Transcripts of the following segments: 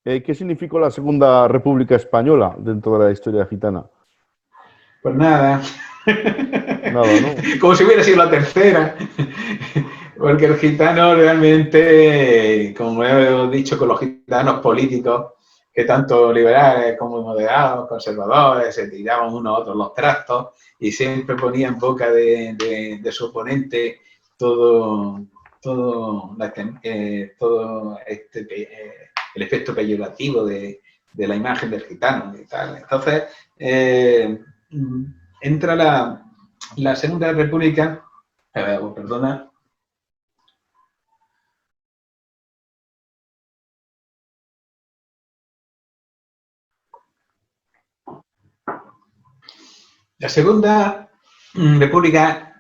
¿Qué significó la Segunda República Española dentro de la historia gitana? Pues nada, Nada, ¿no? como si hubiera sido la tercera, porque el gitano realmente, como he dicho con los gitanos políticos, que tanto liberales como moderados, conservadores, se tiraban unos a otros los trastos y siempre ponía en boca de su oponente todo, todo el efecto peyorativo de la imagen del gitano y tal. Entonces, entra la Segunda República, perdona. La Segunda República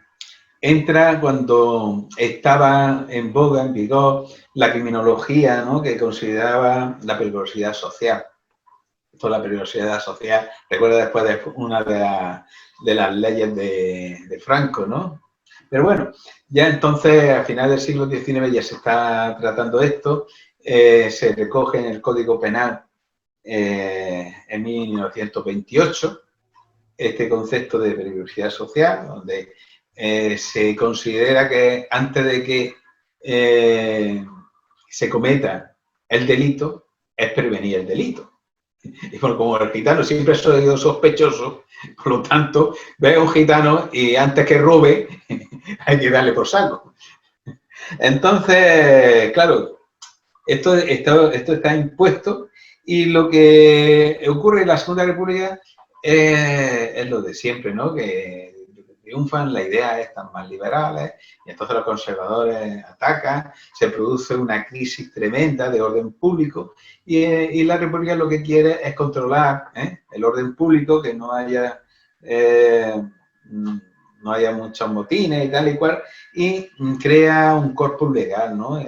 entra cuando estaba en boga, en vigor, la criminología, ¿no?, que consideraba la peligrosidad social. Esto es la peligrosidad social. Recuerda después de una de las leyes de Franco, ¿no? Pero bueno, ya entonces, a finales del siglo XIX ya se está tratando esto, se recoge en el Código Penal en 1928 este concepto de peligrosidad social, donde se considera que antes de que se cometa el delito, es prevenir el delito. Y bueno, como el gitano siempre ha sido sospechoso, por lo tanto, ve a un gitano y antes que robe, hay que darle por saco. Entonces, claro, esto está impuesto y lo que ocurre en la Segunda República es lo de siempre, ¿no? Que triunfan las ideas estas más liberales y entonces los conservadores atacan, se produce una crisis tremenda de orden público y la República lo que quiere es controlar el orden público, que no haya muchos motines y tal y cual, y crea un corpus legal, ¿no?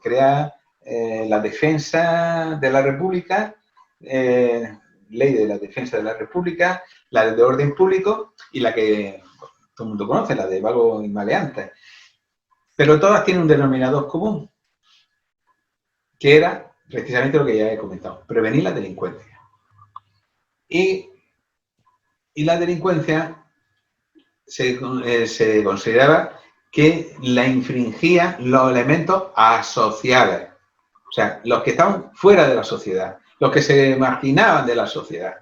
Crea la defensa de la República, ley de la defensa de la República, la de orden público y la que todo el mundo conoce, la de vagos y maleantes. Pero todas tienen un denominador común, que era precisamente lo que ya he comentado, prevenir la delincuencia. Y la delincuencia se consideraba que la infringían los elementos asociales, o sea, los que estaban fuera de la sociedad, los que se marginaban de la sociedad.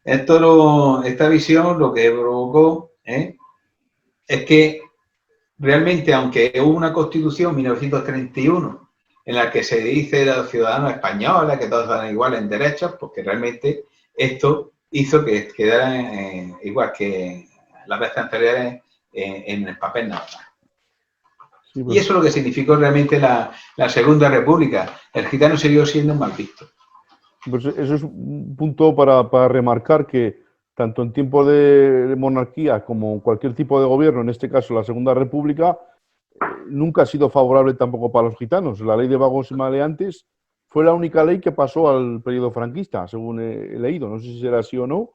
Esta visión lo que provocó es que realmente, aunque hubo una constitución en 1931 en la que se dice a los ciudadanos españoles que todos eran iguales en derechos, porque realmente esto hizo que quedaran igual que las veces anteriores en el papel nada más. Sí, Y eso es lo que significó realmente la Segunda República. El gitano siguió siendo mal visto. pues eso es un punto para remarcar que tanto en tiempos de monarquía como cualquier tipo de gobierno, en este caso la Segunda República, nunca ha sido favorable tampoco para los gitanos. La ley de vagos y maleantes fue la única ley que pasó al periodo franquista, según he leído. No sé si será así o no,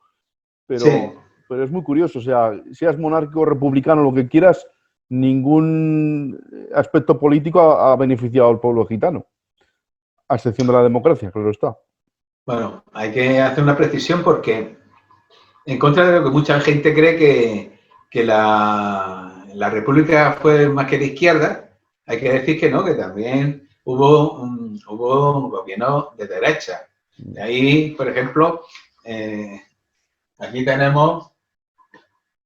Sí. pero es muy curioso. O sea, seas monárquico, republicano, lo que quieras, ningún aspecto político ha beneficiado al pueblo gitano, a excepción de la democracia, claro está. Bueno, hay que hacer una precisión porque, en contra de lo que mucha gente cree que la República fue más que de izquierda, hay que decir que no, que también hubo un gobierno de derecha. De ahí, por ejemplo, aquí tenemos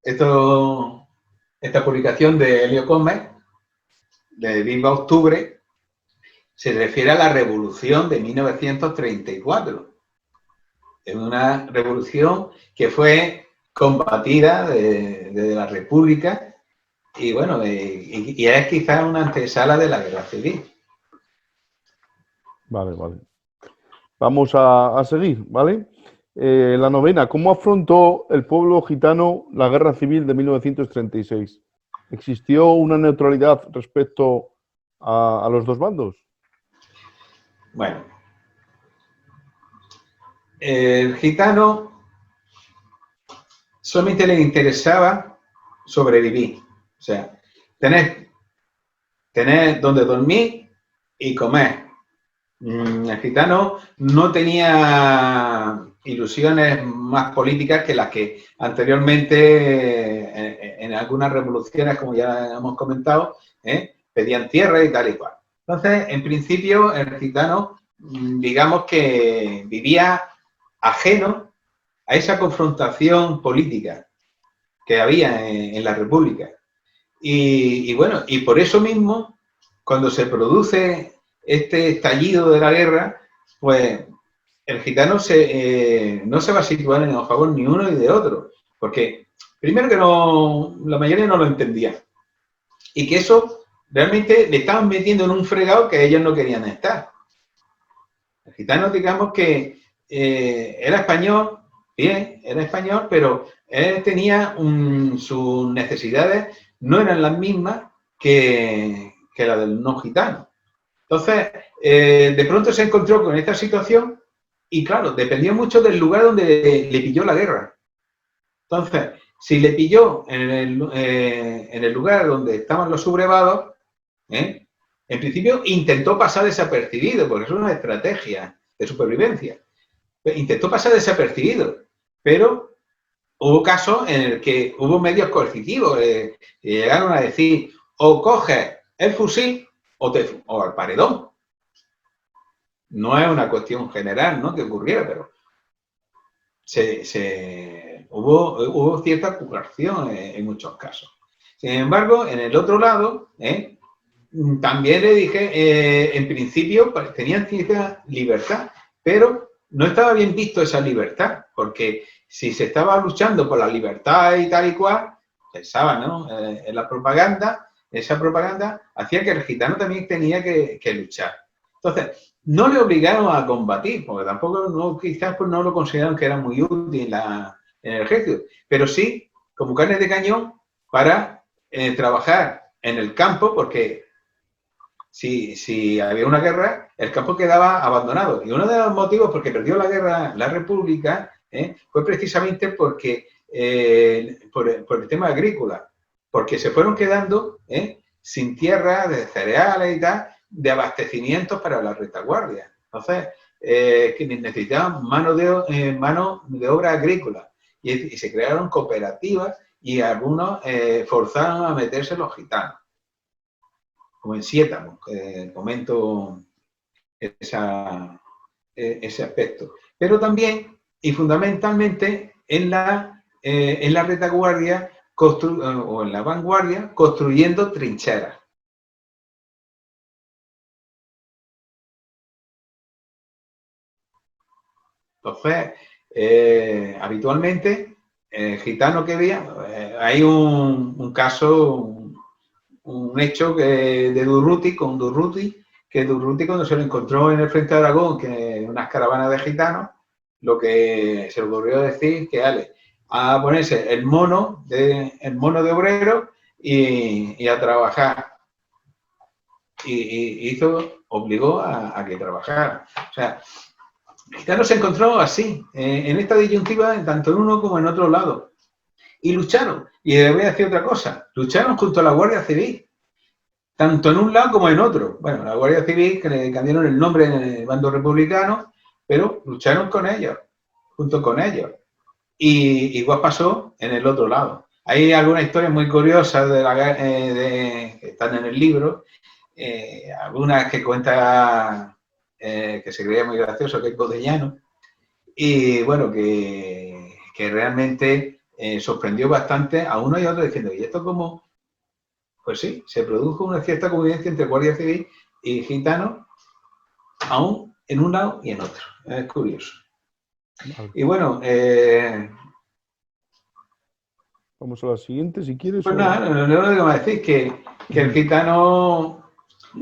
esta publicación de Helio Gómez, de Viva Octubre, se refiere a la revolución de 1934. Es una revolución que fue combatida desde la República y bueno, y es quizás una antesala de la guerra civil. Vale, vale. Vamos a seguir, ¿vale? La novena, ¿cómo afrontó el pueblo gitano la guerra civil de 1936? ¿Existió una neutralidad respecto a los dos bandos? Bueno, el gitano solamente le interesaba sobrevivir, o sea, tener donde dormir y comer. El gitano no tenía ilusiones más políticas que las que anteriormente en algunas revoluciones, como ya hemos comentado, pedían tierra y tal y cual. Entonces, en principio, el gitano, digamos que vivía ajeno a esa confrontación política que había en la República. Y bueno, y por eso mismo, cuando se produce este estallido de la guerra, pues el gitano no se va a situar en el favor ni uno ni de otro, porque primero que no, la mayoría no lo entendía, y que eso realmente le estaban metiendo en un fregado que ellos no querían estar. El gitano, digamos que era español, bien, era español, pero él tenía sus necesidades no eran las mismas que la del no gitano. Entonces, de pronto se encontró con esta situación y, claro, dependía mucho del lugar donde le pilló la guerra. Entonces, si le pilló en el lugar donde estaban los sublevados, en principio intentó pasar desapercibido, porque es una estrategia de supervivencia. Intentó pasar desapercibido, pero hubo casos en el que hubo medios coercitivos que llegaron a decir o coges el fusil o al paredón. No es una cuestión general, ¿no?, que ocurriera, pero hubo cierta coerción en muchos casos. Sin embargo, en el otro lado, también le dije, en principio tenían cierta libertad, pero no estaba bien visto esa libertad, porque si se estaba luchando por la libertad y tal y cual, pensaban, ¿no?, en la propaganda, esa propaganda hacía que el gitano también tenía que luchar. Entonces, no le obligaron a combatir, porque tampoco, quizás pues no lo consideraron que era muy útil en el ejército, pero sí como carne de cañón para trabajar en el campo, porque si había una guerra, el campo quedaba abandonado. Y uno de los motivos por que perdió la guerra la República fue precisamente porque por el tema agrícola, porque se fueron quedando sin tierra, de cereales y tal, de abastecimientos para la retaguardia. Entonces, que necesitaban mano de obra agrícola. Y se crearon cooperativas y algunos forzaron a meterse los gitanos, como en Sietamo, comento ese aspecto. Pero también, y fundamentalmente, en la retaguardia o en la vanguardia, construyendo trincheras. Entonces, habitualmente, gitano que veía, hay un caso, un hecho de Durruti, con Durruti, que Durruti cuando se lo encontró en el frente de Aragón, que unas caravanas de gitanos, lo que se le ocurrió decir que, vale, a ponerse el mono de obrero y a trabajar. Y obligó a que trabajara. O sea, Gitano se encontró así, en esta disyuntiva, tanto en uno como en otro lado. Y lucharon. Y les voy a decir otra cosa. Lucharon junto a la Guardia Civil. Tanto en un lado como en otro. Bueno, la Guardia Civil, que le cambiaron el nombre en el bando republicano, pero lucharon con ellos, junto con ellos. Y igual pasó en el otro lado. Hay algunas historias muy curiosas que están en el libro, algunas que cuenta que se creía muy gracioso, que es Codellano, y bueno, que realmente sorprendió bastante a uno y a otro diciendo, ¿y esto cómo? Pues sí, se produjo una cierta convivencia entre Guardia Civil y gitanos, aún en un lado y en otro. Es curioso. Vale. Y bueno, vamos a la siguiente, si quieres. Pues nada, lo único que me decís es que el gitano,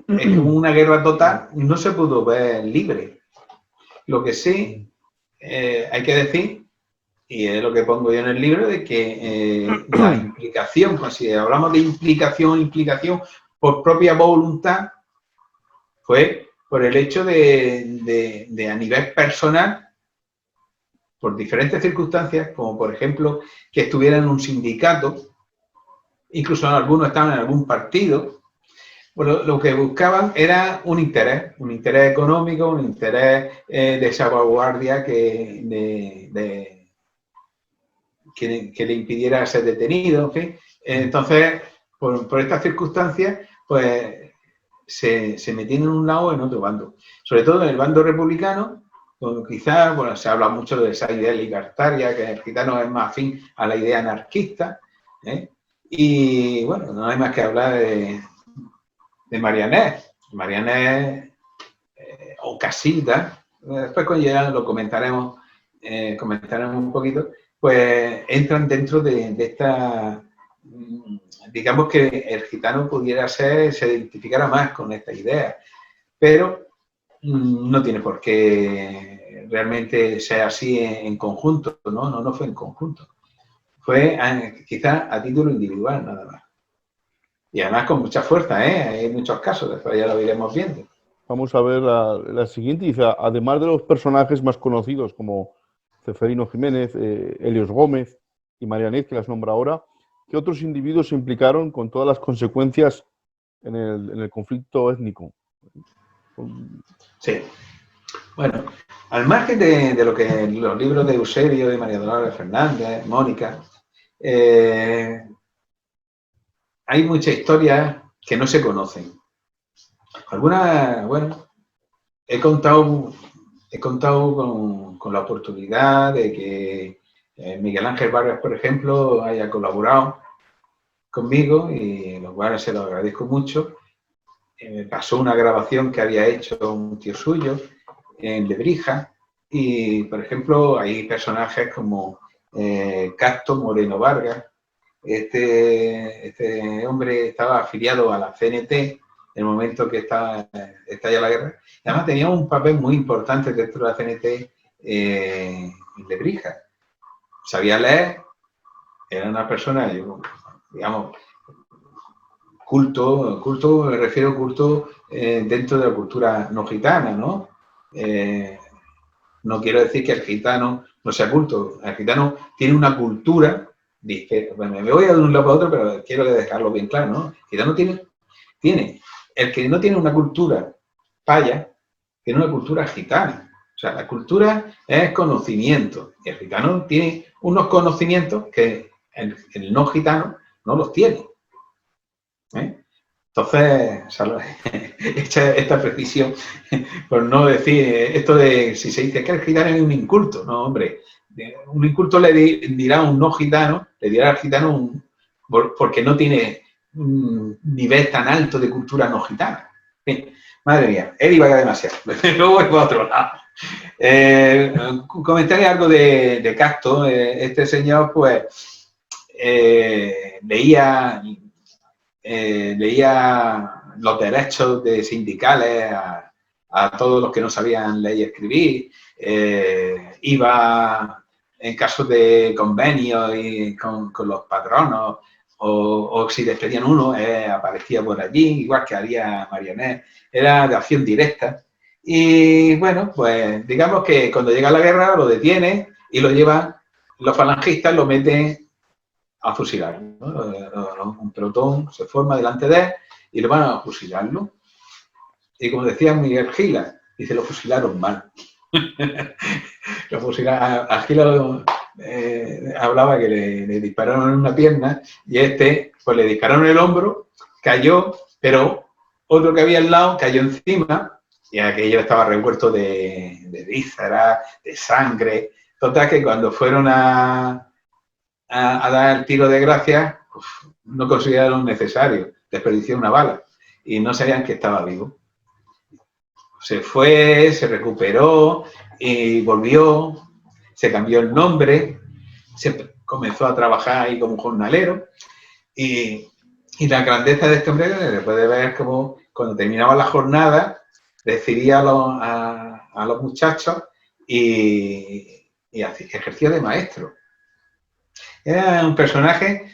en una guerra total, no se pudo ver libre. Lo que sí hay que decir, y es lo que pongo yo en el libro, de que la implicación, pues si hablamos de implicación por propia voluntad, fue por el hecho de a nivel personal, por diferentes circunstancias, como por ejemplo que estuviera en un sindicato, incluso algunos estaban en algún partido, Bueno, lo que buscaban era un interés económico, un interés de salvaguardia que le impidiera ser detenido, en fin. Entonces, por estas circunstancias, pues se metían en un lado o en otro bando. Sobre todo en el bando republicano, quizás, bueno, se habla mucho de esa idea libertaria, que el gitano es más afín a la idea anarquista, ¿eh? Y bueno, no hay más que hablar de Marianés. Marianés o Casilda, después cuando ya lo comentaremos un poquito, pues entran dentro de esta, digamos que el gitano pudiera se identificara más con esta idea, pero no tiene por qué realmente ser así en conjunto, no fue en conjunto. Fue quizás a título individual nada más. Y además con mucha fuerza, ¿eh? Hay muchos casos, después ya lo iremos viendo. Vamos a ver la siguiente. Dice, además de los personajes más conocidos como Ceferino Jiménez, Helios Gómez y Marianez, que las nombra ahora, ¿qué otros individuos se implicaron con todas las consecuencias en el conflicto étnico? Sí. Bueno, al margen de lo que los libros de Eusebio, de María Dolores Fernández, Mónica, hay muchas historias que no se conocen. Algunas, bueno, he contado con la oportunidad de que Miguel Ángel Vargas, por ejemplo, haya colaborado conmigo y los cuales se lo agradezco mucho. Me pasó una grabación que había hecho un tío suyo en Lebrija y, por ejemplo, hay personajes como Casto Moreno Vargas. Este hombre estaba afiliado a la CNT en el momento que estalla la guerra. Y además tenía un papel muy importante dentro de la CNT en Lebrija. Sabía leer, era una persona, digamos, culto, me refiero a culto dentro de la cultura no gitana, ¿no? No quiero decir que el gitano no sea culto, el gitano tiene una cultura, bueno, me voy de un lado para otro, pero quiero dejarlo bien claro, ¿no? El gitano tiene, el que no tiene una cultura paya, tiene una cultura gitana. O sea, la cultura es conocimiento, y el gitano tiene unos conocimientos que el no gitano no los tiene. Entonces, esta precisión, por no decir esto de si se dice que el gitano es un inculto, no, hombre, un inculto le dirá a un no gitano, le dirá al gitano porque no tiene un nivel tan alto de cultura no gitana. Madre mía, él iba demasiado, luego voy para otro lado. Comentaré algo de Casto. Este señor, pues, leía los derechos de sindicales a todos los que no sabían leer y escribir, iba en casos de convenios y con los patronos, o si despedían uno, aparecía por allí, igual que haría Marianés, era de acción directa. Y bueno, pues digamos que cuando llega la guerra lo detiene y lo lleva, los falangistas lo meten a fusilar, ¿no? Un pelotón se forma delante de él y lo van a fusilarlo. Y como decía Miguel Gila, dice, lo fusilaron mal. Lo fusilaron, a Gila hablaba que le dispararon en una pierna y pues le dispararon en el hombro, cayó, pero otro que había al lado cayó encima y aquello estaba revuelto de vísceras, de sangre. Total que cuando fueron a dar el tiro de gracia, no consideraron necesario, desperdició una bala y no sabían que estaba vivo. Se fue, se recuperó y volvió, se cambió el nombre, se comenzó a trabajar ahí como jornalero y la grandeza de este hombre se puede ver como cuando terminaba la jornada recibía a los muchachos y ejercía de maestro. Era un personaje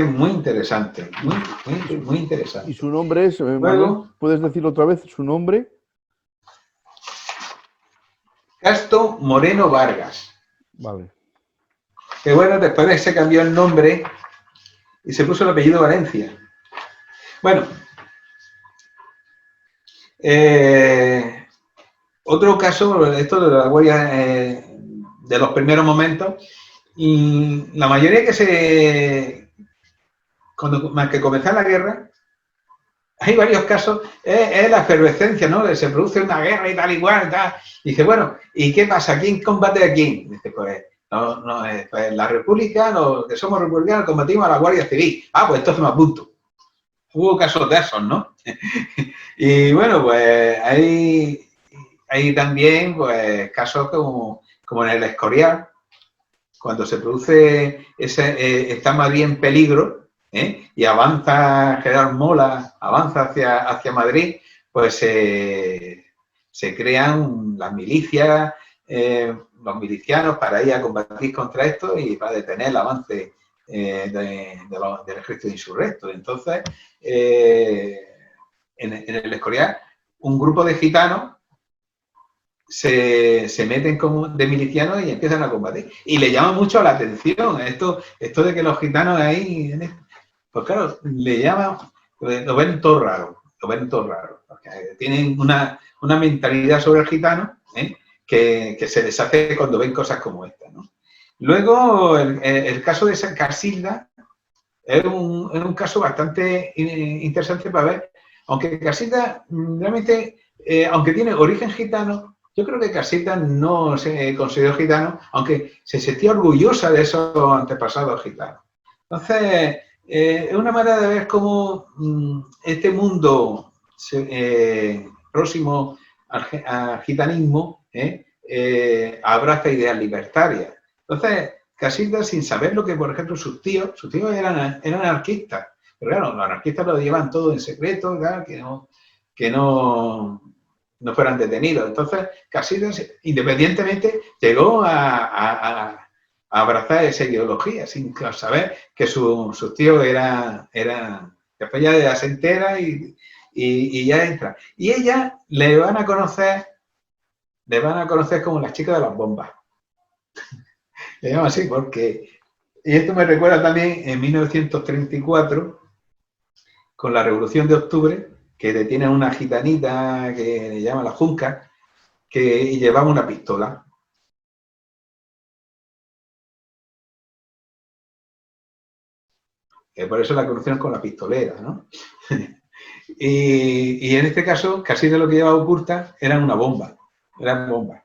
muy interesante, muy interesante. ¿Y su nombre es, Luego, ¿puedes decirlo otra vez, su nombre? Casto Moreno Vargas. Vale. Que bueno, después se cambió el nombre y se puso el apellido Valencia. Bueno, Otro caso, esto de la Guardia de los primeros momentos, y la mayoría más que comenzó la guerra, hay varios casos, es la efervescencia, ¿no? Se produce una guerra y tal igual, tal. Y dice, bueno, ¿y qué pasa? ¿Quién combate a quién? Dice, pues, pues la República, los que somos republicanos, combatimos a la Guardia Civil. Ah, pues entonces me apunto. Hubo casos de esos, ¿no? Y bueno, pues hay también pues, casos como en el Escorial, cuando se produce está Madrid en peligro, y avanza General Mola, avanza hacia Madrid, pues se crean las milicias, los milicianos para ir a combatir contra esto y para detener el avance del ejército insurrecto. Entonces, en el Escorial, un grupo de gitanos se meten como de milicianos y empiezan a combatir. Y le llama mucho la atención esto de que los gitanos ahí, pues claro, le llaman, lo ven todo raro, porque tienen una mentalidad sobre el gitano, que se deshace cuando ven cosas como esta, ¿no? Luego, el caso de San Casilda es un caso bastante interesante para ver, aunque Casilda realmente, aunque tiene origen gitano, yo creo que Casita no se consideró gitano, aunque se sentía orgullosa de esos antepasados gitanos. Entonces, es una manera de ver cómo este mundo próximo al gitanismo abraza ideas libertarias. Entonces, Casita, sin saber lo que, por ejemplo, sus tíos eran anarquistas, pero claro, los anarquistas lo llevan todo en secreto, claro, que no fueran detenidos. Entonces, Casildas, independientemente, llegó a abrazar esa ideología, sin saber que sus tíos eran después ya de se entera y ya entra. Y ella le van a conocer como la chica de las bombas. Le llaman así porque... Y esto me recuerda también en 1934, con la Revolución de Octubre, que detienen a una gitanita que le llaman la Junca, que llevaba una pistola. Por eso la conocieron con la pistolera, ¿no? y en este caso, casi de lo que llevaba oculta eran una bomba. Eran bombas.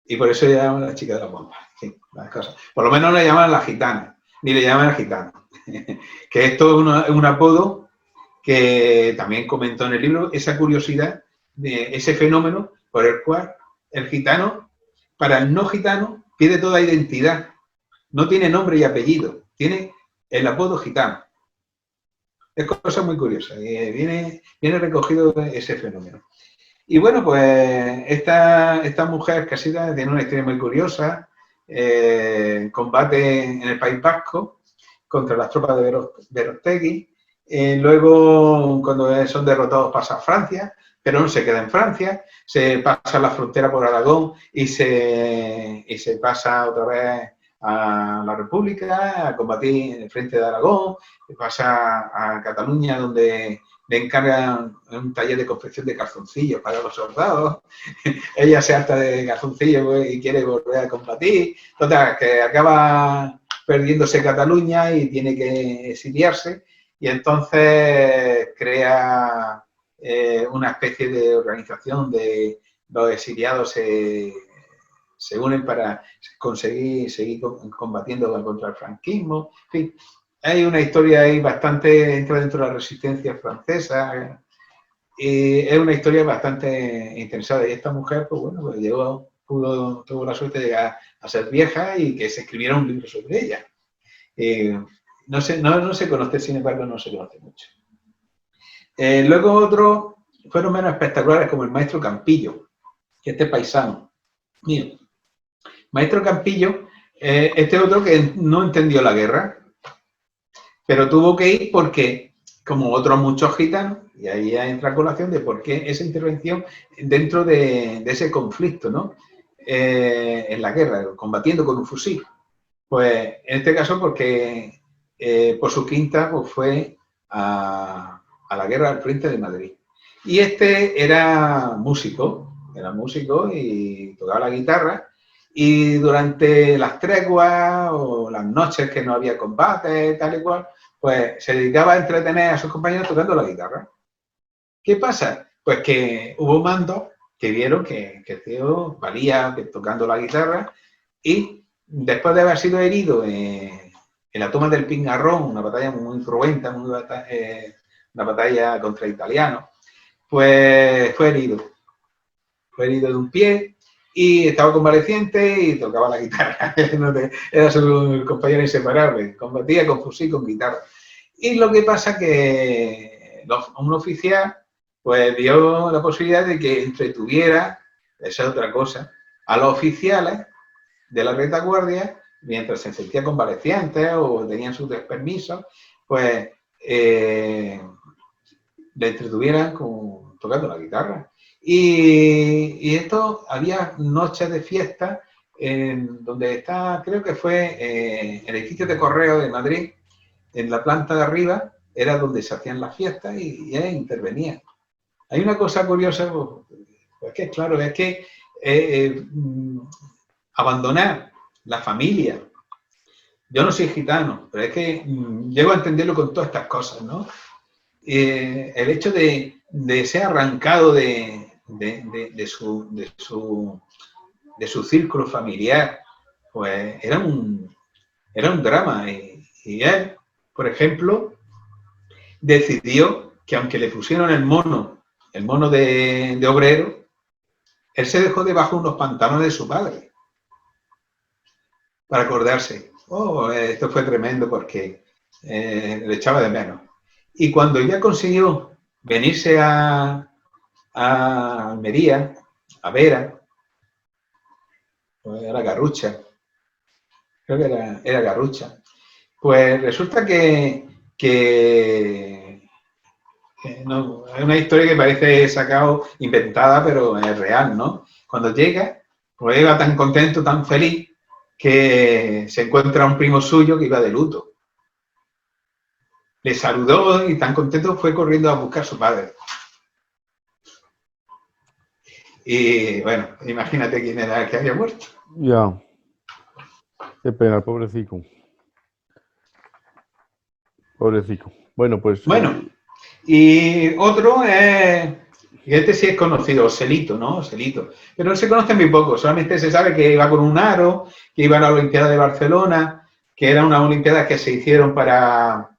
Y por eso le llaman la chica de las bombas. Sí, las cosas. Por lo menos no le llaman la gitana, ni le llaman la gitana. Que esto es un apodo que también comentó en el libro, esa curiosidad de ese fenómeno por el cual el gitano, para el no gitano, pierde toda identidad. No tiene nombre y apellido, tiene el apodo gitano. Es cosa muy curiosa, viene recogido ese fenómeno. Y bueno, pues esta mujer Casida tiene una historia muy curiosa, combate en el País Vasco contra las tropas de Verostegui. Luego, cuando son derrotados, pasa a Francia, pero no se queda en Francia, se pasa la frontera por Aragón y se pasa otra vez a la República, a combatir en el frente de Aragón, pasa a Cataluña, donde le encargan un taller de confección de calzoncillos para los soldados. Ella se harta de calzoncillos y quiere volver a combatir. Total, que acaba perdiéndose Cataluña y tiene que exiliarse. Y entonces crea una especie de organización de los exiliados se unen para conseguir seguir combatiendo contra el franquismo. En fin, hay una historia ahí bastante, entra dentro de la resistencia francesa. Es una historia bastante interesante. Y esta mujer, pues bueno, pues tuvo la suerte de llegar a ser vieja y que se escribiera un libro sobre ella. No se conoce, sin embargo, no se conoce mucho. Luego otros fueron menos espectaculares, como el maestro Campillo, que este paisano. Mira, maestro Campillo, este otro que no entendió la guerra, pero tuvo que ir porque, como otros muchos gitanos, y ahí entra a colación de por qué esa intervención dentro de ese conflicto, ¿no? En la guerra, combatiendo con un fusil. Pues en este caso porque por su quinta pues, fue a la guerra al frente de Madrid. Y este era músico y tocaba la guitarra. Y durante las treguas o las noches que no había combate, tal y cual, pues se dedicaba a entretener a sus compañeros tocando la guitarra. ¿Qué pasa? Pues que hubo mandos que vieron que el tío valía tocando la guitarra y después de haber sido herido en la toma del Pingarrón, una batalla muy cruenta, una batalla contra italianos, pues fue herido. Fue herido de un pie y estaba convaleciente y tocaba la guitarra. Era su compañero inseparable. Combatía con fusil, con guitarra. Y lo que pasa que un oficial pues vio la posibilidad de que entretuviera, esa es otra cosa, a los oficiales de la retaguardia mientras se sentía convalecientes o tenían sus permisos, pues le entretuvieran tocando la guitarra. Y esto, había noches de fiesta en donde está, creo que fue el edificio de correo de Madrid, en la planta de arriba, era donde se hacían las fiestas y intervenía. Hay una cosa curiosa, pues que claro, es que abandonar la familia. Yo no soy gitano, pero es que llego a entenderlo con todas estas cosas, ¿no? El hecho de ser arrancado de su círculo familiar, pues era un drama. Y él, por ejemplo, decidió que aunque le pusieron el mono de obrero, él se dejó debajo unos pantalones de su padre para acordarse. Esto fue tremendo porque le echaba de menos. Y cuando ya consiguió venirse a Almería, a Vera, pues era Garrucha, creo que era Garrucha, pues resulta que no, es una historia que parece sacado, inventada, pero es real, ¿no? Cuando llega, pues iba tan contento, tan feliz, que se encuentra un primo suyo que iba de luto. Le saludó y tan contento fue corriendo a buscar a su padre. Y bueno, imagínate quién era el que había muerto. Ya. Qué pena, pobrecito. Pobrecito. Bueno, pues... Bueno, y otro es... Y este sí es conocido, Oselito, ¿no? Oselito. Pero se conoce muy poco, solamente se sabe que iba con un aro, que iba a la Olimpiada de Barcelona, que eran unas Olimpiadas que se hicieron para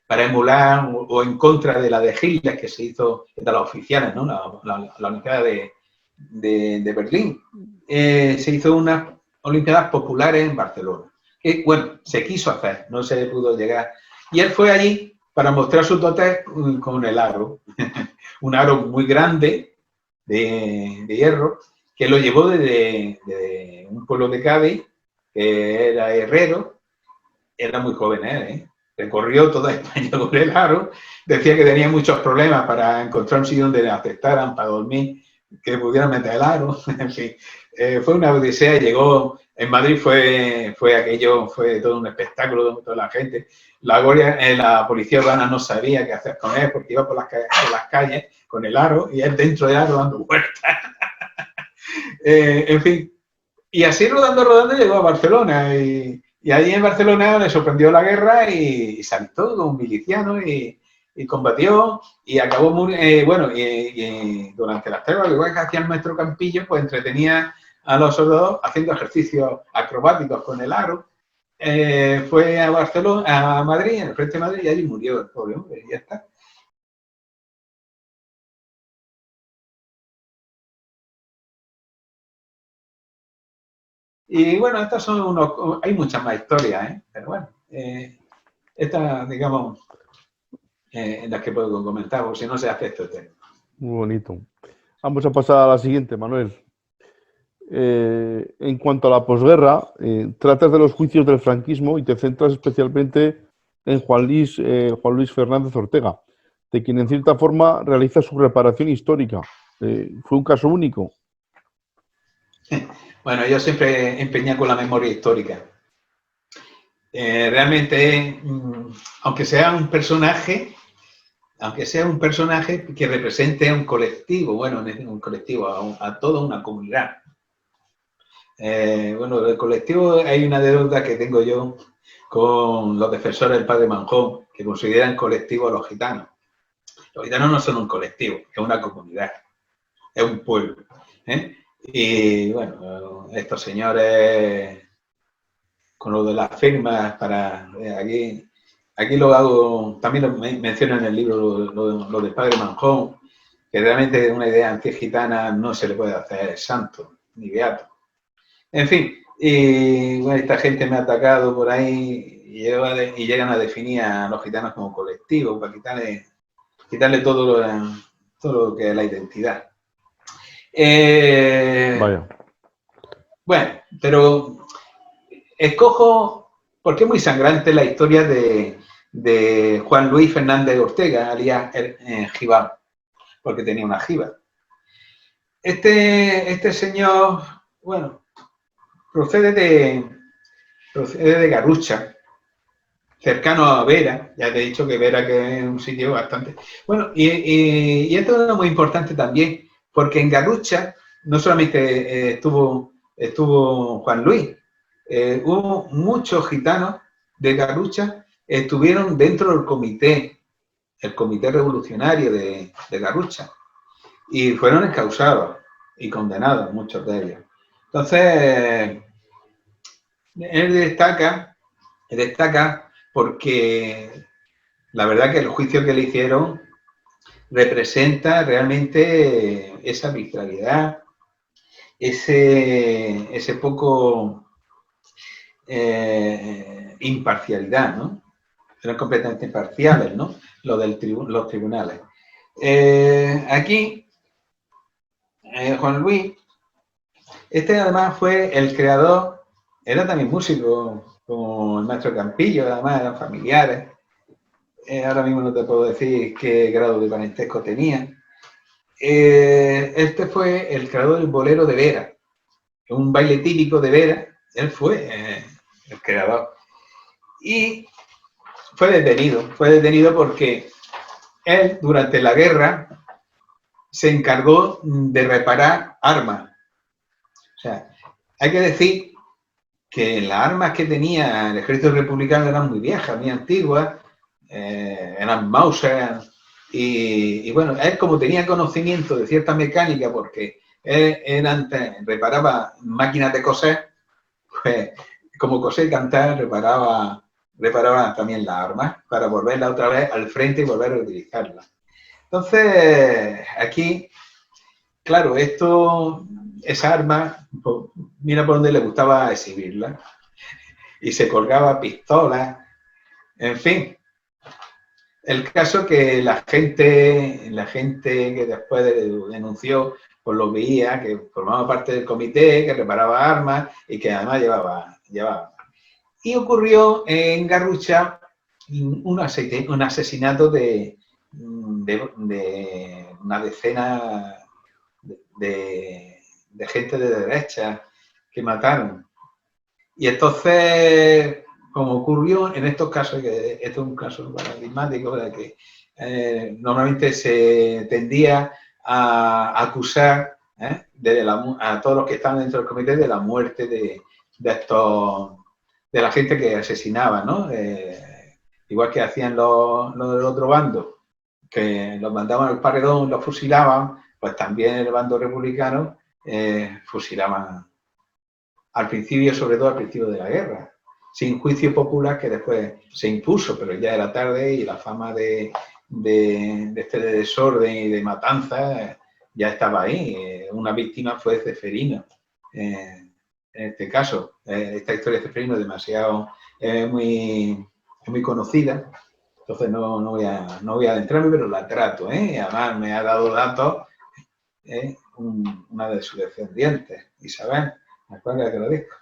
emular o en contra de la de Hitler que se hizo de las oficiales, ¿no? La Olimpiada de Berlín. Se hizo unas Olimpiadas populares en Barcelona. Que, bueno, se quiso hacer, no se pudo llegar. Y él fue allí para mostrar su dotes con el aro. Un aro muy grande de hierro que lo llevó desde un pueblo de Cádiz, que era herrero. Era muy joven él, recorrió toda España con el aro, decía que tenía muchos problemas para encontrar un sitio donde le aceptaran para dormir, que pudieran meter el aro, en fin, fue una odisea. Llegó en Madrid, fue todo un espectáculo, toda la gente, la policía urbana no sabía qué hacer con él porque iba por las calles con el aro y él dentro del aro dando vueltas. En fin, y así rodando llegó a Barcelona y allí en Barcelona le sorprendió la guerra y saltó como un miliciano y combatió y acabó y durante las treguas, igual que hacía el maestro Campillo, pues entretenía a los soldados haciendo ejercicios acrobáticos con el aro. Fue a Barcelona, a Madrid, en el frente de Madrid, y allí murió el pobre hombre, y ya está. Y bueno, estas son hay muchas más historias, pero bueno, estas, digamos, en las que puedo comentar, porque si no se hace este tema. Muy bonito. Vamos a pasar a la siguiente, Manuel. En cuanto a la posguerra, tratas de los juicios del franquismo y te centras especialmente en Juan Luis Fernández Ortega, de quien en cierta forma realiza su reparación histórica. ¿Fue un caso único? Bueno, yo siempre empeñé con la memoria histórica. Realmente, aunque sea un personaje, aunque sea un personaje que represente a un colectivo, bueno, un colectivo, a toda una comunidad. Bueno, del colectivo hay una deuda que tengo yo con los defensores del padre Manjón, que consideran colectivo a los gitanos. Los gitanos no son un colectivo, es una comunidad, es un pueblo. Y bueno, estos señores, con lo de las firmas, para aquí lo hago, también lo menciono en el libro lo del padre Manjón, que realmente una idea antigitana no se le puede hacer santo ni beato. En fin, y bueno, esta gente me ha atacado por ahí y llegan a definir a los gitanos como colectivo para quitarle todo lo que es la identidad. Vaya. Bueno, pero escojo, porque es muy sangrante la historia de Juan Luis Fernández Ortega, alias Jibá, porque tenía una jiba. Este señor, bueno, procede de Garrucha, cercano a Vera. Ya te he dicho que Vera que es un sitio bastante... Bueno, y esto es muy importante también, porque en Garrucha no solamente estuvo Juan Luis, hubo muchos gitanos de Garrucha, estuvieron dentro del comité, el comité revolucionario de Garrucha, y fueron encausados y condenados, muchos de ellos. Entonces, él destaca porque la verdad que el juicio que le hicieron representa realmente esa arbitrariedad, ese poco imparcialidad, ¿no? Eran completamente imparciales, ¿no? Los tribunales. Aquí, Juan Luis, este además fue el creador, era también músico, como el maestro Campillo, además eran familiares. Ahora mismo no te puedo decir qué grado de parentesco tenía. Este fue el creador del bolero de Vera, un baile típico de Vera. Él fue el creador. Y fue detenido porque él, durante la guerra, se encargó de reparar armas. O sea, hay que decir que las armas que tenía el ejército republicano eran muy viejas, muy antiguas, eran Mauser, y bueno, él como tenía conocimiento de cierta mecánica, porque él antes reparaba máquinas de coser, pues como coser y cantar reparaba también las armas para volverla otra vez al frente y volver a utilizarlas. Entonces, aquí, claro, esa arma, pues, mira por dónde le gustaba exhibirla. Y se colgaba pistolas, en fin. El caso que la gente que después denunció, pues lo veía, que formaba parte del comité, que reparaba armas y que además llevaba. Y ocurrió en Garrucha un asesinato de una decena de gente de derecha que mataron. Y entonces, como ocurrió en estos casos, que esto es un caso paradigmático, ¿verdad? Que normalmente se tendía a acusar a todos los que estaban dentro del comité de la muerte de la gente que asesinaba, ¿no? Igual que hacían los del otro bando, que los mandaban al paredón, los fusilaban, pues también el bando republicano fusilaban al principio, sobre todo al principio de la guerra, sin juicio popular que después se impuso, pero ya era tarde y la fama de este desorden y de matanza ya estaba ahí. Una víctima fue Ceferino. En este caso, esta historia de Ceferino es demasiado, muy conocida, entonces no voy a adentrarme, pero la trato, además me ha dado datos una de sus descendientes, Isabel. ¿Me acuerdas que lo dijo?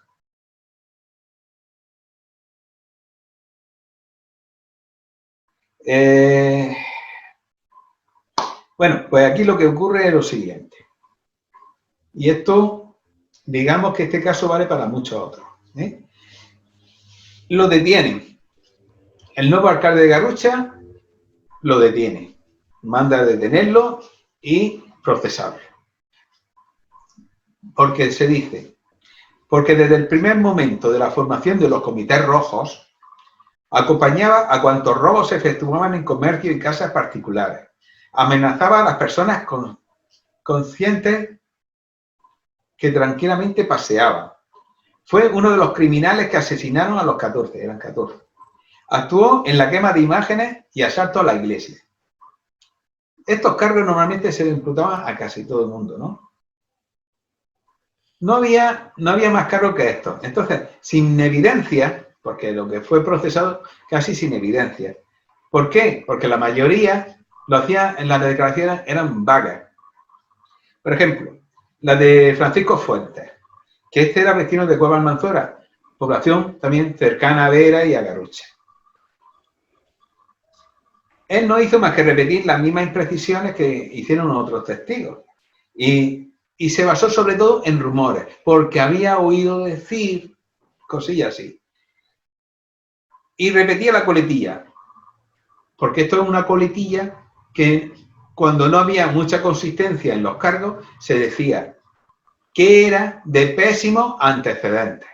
Bueno, pues aquí lo que ocurre es lo siguiente. Y esto, digamos que este caso vale para muchos otros. Lo detienen. El nuevo alcalde de Garrucha lo detiene. manda detenerlo y procesarlo. Porque se dice, porque desde el primer momento de la formación de los comités rojos, acompañaba a cuantos robos se efectuaban en comercio y casas particulares, amenazaba a las personas conscientes que tranquilamente paseaban. Fue uno de los criminales que asesinaron a los 14, eran 14. Actuó en la quema de imágenes y asalto a la iglesia. Estos cargos normalmente se le imputaban a casi todo el mundo, ¿no? No había más cargos que estos. Entonces, sin evidencia, porque lo que fue procesado casi sin evidencia. ¿Por qué? Porque la mayoría lo hacía en las declaraciones, eran vagas. Por ejemplo, la de Francisco Fuentes, que este era vecino de Cueva Almanzora, población también cercana a Vera y a Garrucha. Él no hizo más que repetir las mismas imprecisiones que hicieron otros testigos. Y se basó sobre todo en rumores, porque había oído decir cosillas así. Y repetía la coletilla, porque esto es una coletilla que cuando no había mucha consistencia en los cargos, se decía que era de pésimos antecedentes.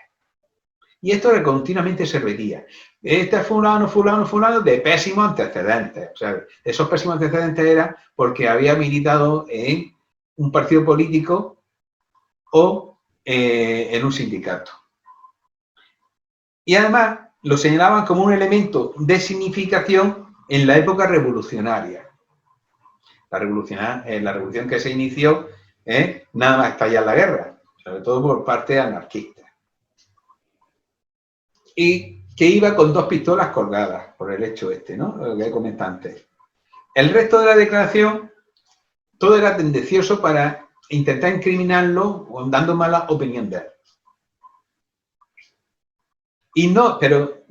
Y esto continuamente se repetía. Este fulano, fulano, fulano, de pésimos antecedentes. O sea, esos pésimos antecedentes eran porque había militado en un partido político o en un sindicato. Y además lo señalaban como un elemento de significación en la época revolucionaria. La revolución que se inició nada más estallar la guerra, sobre todo por parte anarquista. Y que iba con 2 pistolas colgadas por el hecho este, ¿no? Lo que he comentado antes. El resto de la declaración, todo era tendencioso para intentar incriminarlo o dando mala opinión de él. Y no, pero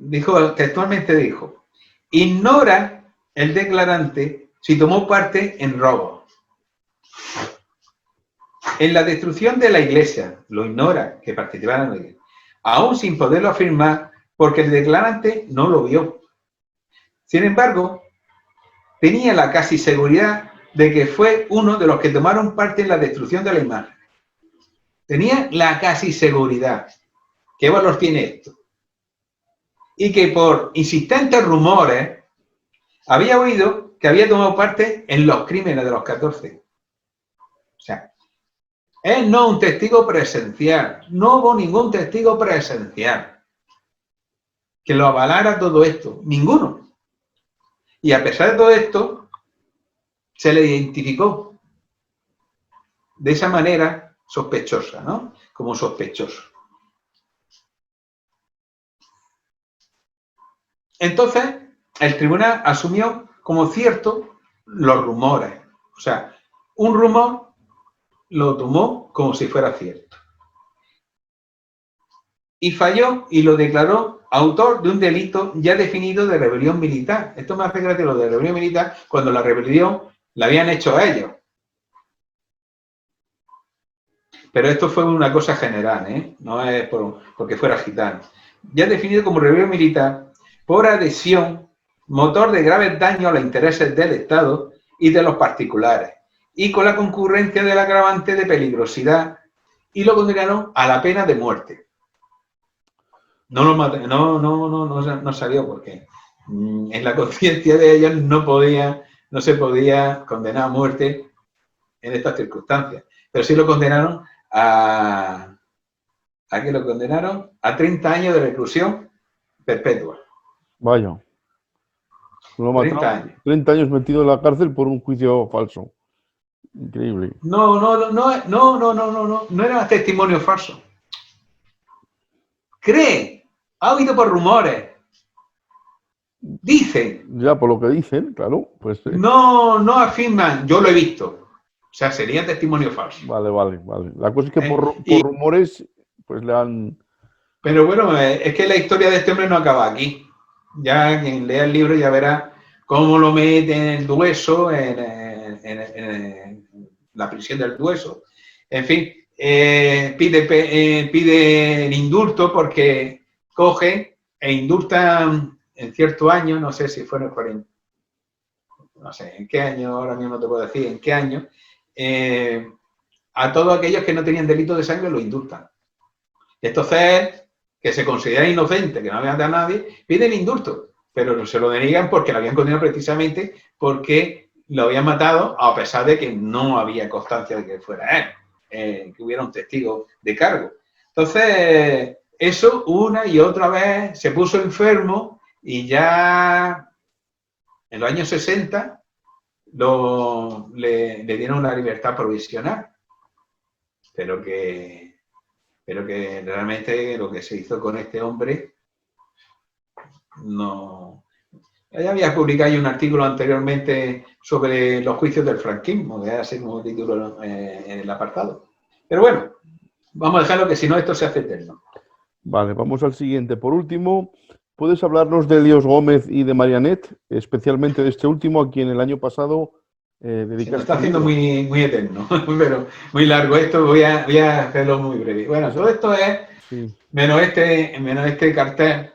textualmente dijo, ignora el declarante si tomó parte en robos. En la destrucción de la iglesia, lo ignora, que participara en la iglesia, aún sin poderlo afirmar porque el declarante no lo vio. Sin embargo, tenía la casi seguridad de que fue uno de los que tomaron parte en la destrucción de la imagen. Tenía la casi seguridad. ¿Qué valor tiene esto? Y que por insistentes rumores había oído que había tomado parte en los crímenes de los 14. O sea, es no un testigo presencial. No hubo ningún testigo presencial que lo avalara todo esto. Ninguno. Y a pesar de todo esto, se le identificó de esa manera sospechosa, ¿no? Como sospechoso. Entonces, el tribunal asumió como cierto los rumores. O sea, un rumor lo tomó como si fuera cierto. Y falló y lo declaró autor de un delito ya definido de rebelión militar. Esto me hace gracia lo de rebelión militar cuando la rebelión la habían hecho a ellos. Pero esto fue una cosa general, ¿eh? No es porque fuera gitano. Ya definido como rebelión militar por adhesión, motor de graves daños a los intereses del Estado y de los particulares, y con la concurrencia del agravante de peligrosidad, y lo condenaron a la pena de muerte. No salió porque en la conciencia de ellos no se podía condenar a muerte en estas circunstancias, pero sí lo condenaron ¿a qué lo condenaron? A 30 años de reclusión perpetua. Vaya. Lo mataron, 30 años metido en la cárcel por un juicio falso. Increíble. No era testimonio falso. Ha oído por rumores. Dicen. Ya, por lo que dicen, claro. Pues, No afirman, yo lo he visto. O sea, sería testimonio falso. Vale. La cosa es que por rumores, pues le han... Pero bueno, es que la historia de este hombre no acaba aquí. Ya quien lea el libro ya verá cómo lo mete en el Dueso, en la prisión del Dueso. En fin, pide el indulto porque coge e indulta en cierto año, no sé si fueron no sé en qué año, ahora mismo no te puedo decir en qué año, a todos aquellos que no tenían delito de sangre los indultan. Entonces, que se considera inocente, que no había matado a nadie, piden indulto, pero se lo deniegan porque lo habían condenado precisamente porque lo habían matado, a pesar de que no había constancia de que fuera él, que hubiera un testigo de cargo. Entonces, eso una y otra vez se puso enfermo y ya en los años 60 le dieron una libertad provisional, pero que realmente lo que se hizo con este hombre no... Ya había publicado un artículo anteriormente sobre los juicios del franquismo, que era así como título en el apartado. Pero bueno, vamos a dejarlo que si no esto se hace eterno. Vale, vamos al siguiente. Por último, ¿puedes hablarnos de Elías Gómez y de Marianet, especialmente de este último, a quien el año pasado dedicaste? Se me está haciendo muy, muy eterno, pero muy largo esto, voy a hacerlo muy breve. Bueno, todo esto es, sí, menos este cartel,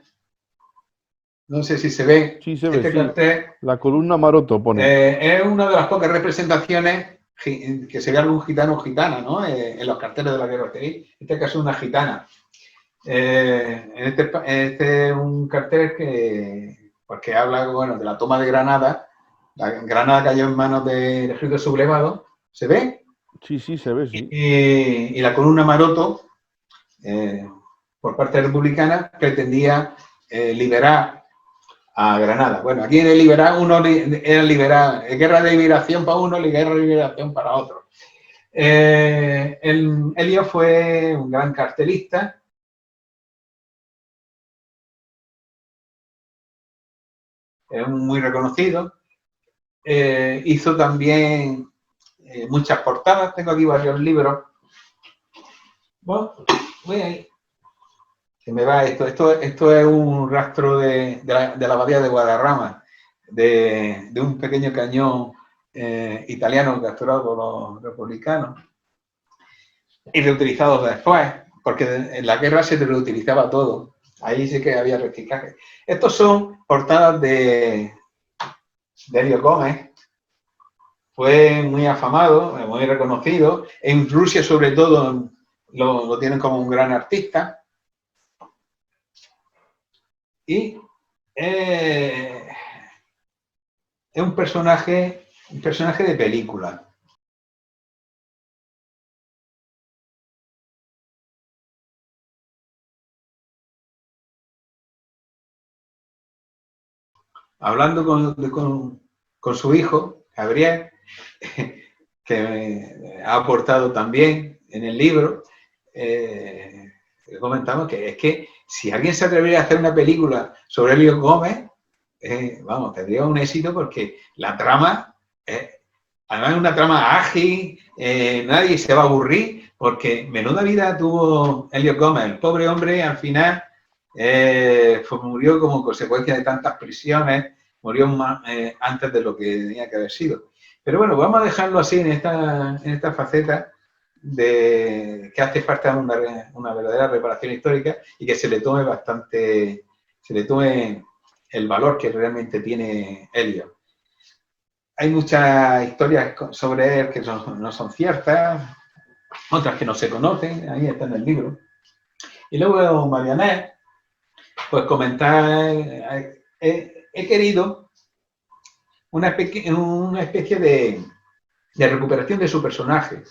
no sé si se ve, sí se ve, este sí. cartel La columna Maroto pone. es una de las pocas representaciones que se ve algún gitano o gitana, ¿no? En los carteles de la guerra civil. En este caso una gitana. Este es un cartel que habla, bueno, de la toma de Granada. La Granada cayó en manos del ejército sublevado. ¿Se ve? Sí, sí, se ve, sí. Y la columna Maroto, por parte republicana, pretendía liberar a Granada. Bueno, aquí en el liberar, uno era liberar, guerra de liberación para uno y guerra de liberación para otro. Elío fue un gran cartelista. Es muy reconocido. Hizo también muchas portadas. Tengo aquí varios libros. Bueno, voy ahí. Se me va esto. Esto es un rastro de la abadía de Guadarrama, de un pequeño cañón italiano capturado por los republicanos y reutilizados después, porque en la guerra se reutilizaba todo. Ahí sí que había reciclaje. Estos son portadas de Elías Gómez. Fue muy afamado, muy reconocido. En Rusia, sobre todo, lo tienen como un gran artista. Y es un personaje de película. Hablando con su hijo, Gabriel, que ha aportado también en el libro, comentamos que es que si alguien se atreviera a hacer una película sobre Elías Gómez, vamos, tendría un éxito porque la trama, además es una trama ágil, nadie se va a aburrir, porque menuda vida tuvo Elías Gómez. El pobre hombre al final murió como consecuencia de tantas prisiones, murió antes de lo que tenía que haber sido. Pero bueno, vamos a dejarlo así en esta faceta de que hace falta una verdadera reparación histórica y que se le tome el valor que realmente tiene Elías. Hay muchas historias sobre él que no son ciertas, otras que no se conocen, ahí está en el libro. Y luego Marianet, pues comentar, he querido una especie de recuperación de su personaje.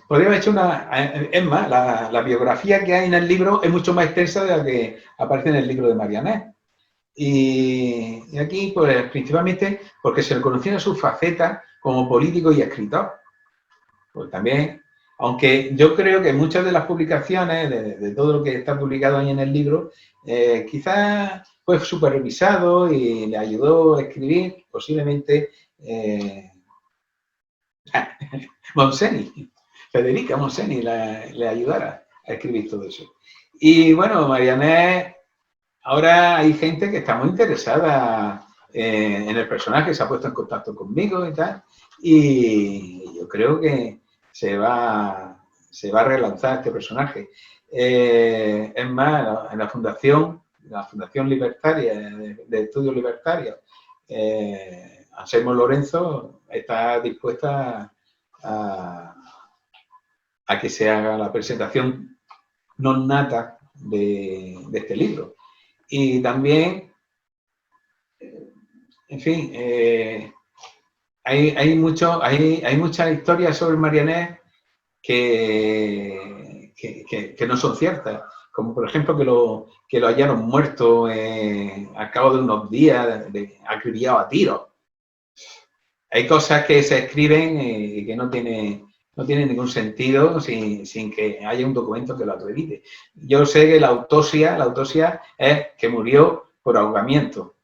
Podría haber hecho es más, la biografía que hay en el libro es mucho más extensa de la que aparece en el libro de Marianet. Y aquí, pues, principalmente porque se le conocía su faceta como político y escritor. Pues también, aunque yo creo que muchas de las publicaciones, de todo lo que está publicado ahí en el libro, quizás fue súper revisado y le ayudó a escribir, posiblemente, Montseny, Federica Montseny le ayudara a escribir todo eso. Y bueno, Marianne, ahora hay gente que está muy interesada en el personaje, se ha puesto en contacto conmigo y tal, y yo creo que se va a relanzar este personaje. Es más, en la Fundación Libertaria, de Estudios Libertarios, Anselmo Lorenzo está dispuesta a que se haga la presentación non nata de este libro. Y también, en fin, hay muchas historias sobre Marianne que no son ciertas, como por ejemplo que lo hallaron muerto al cabo de unos días, acribillado a tiros. Hay cosas que se escriben y que no tienen ningún sentido sin que haya un documento que lo acredite. Yo sé que la autopsia es que murió por ahogamiento.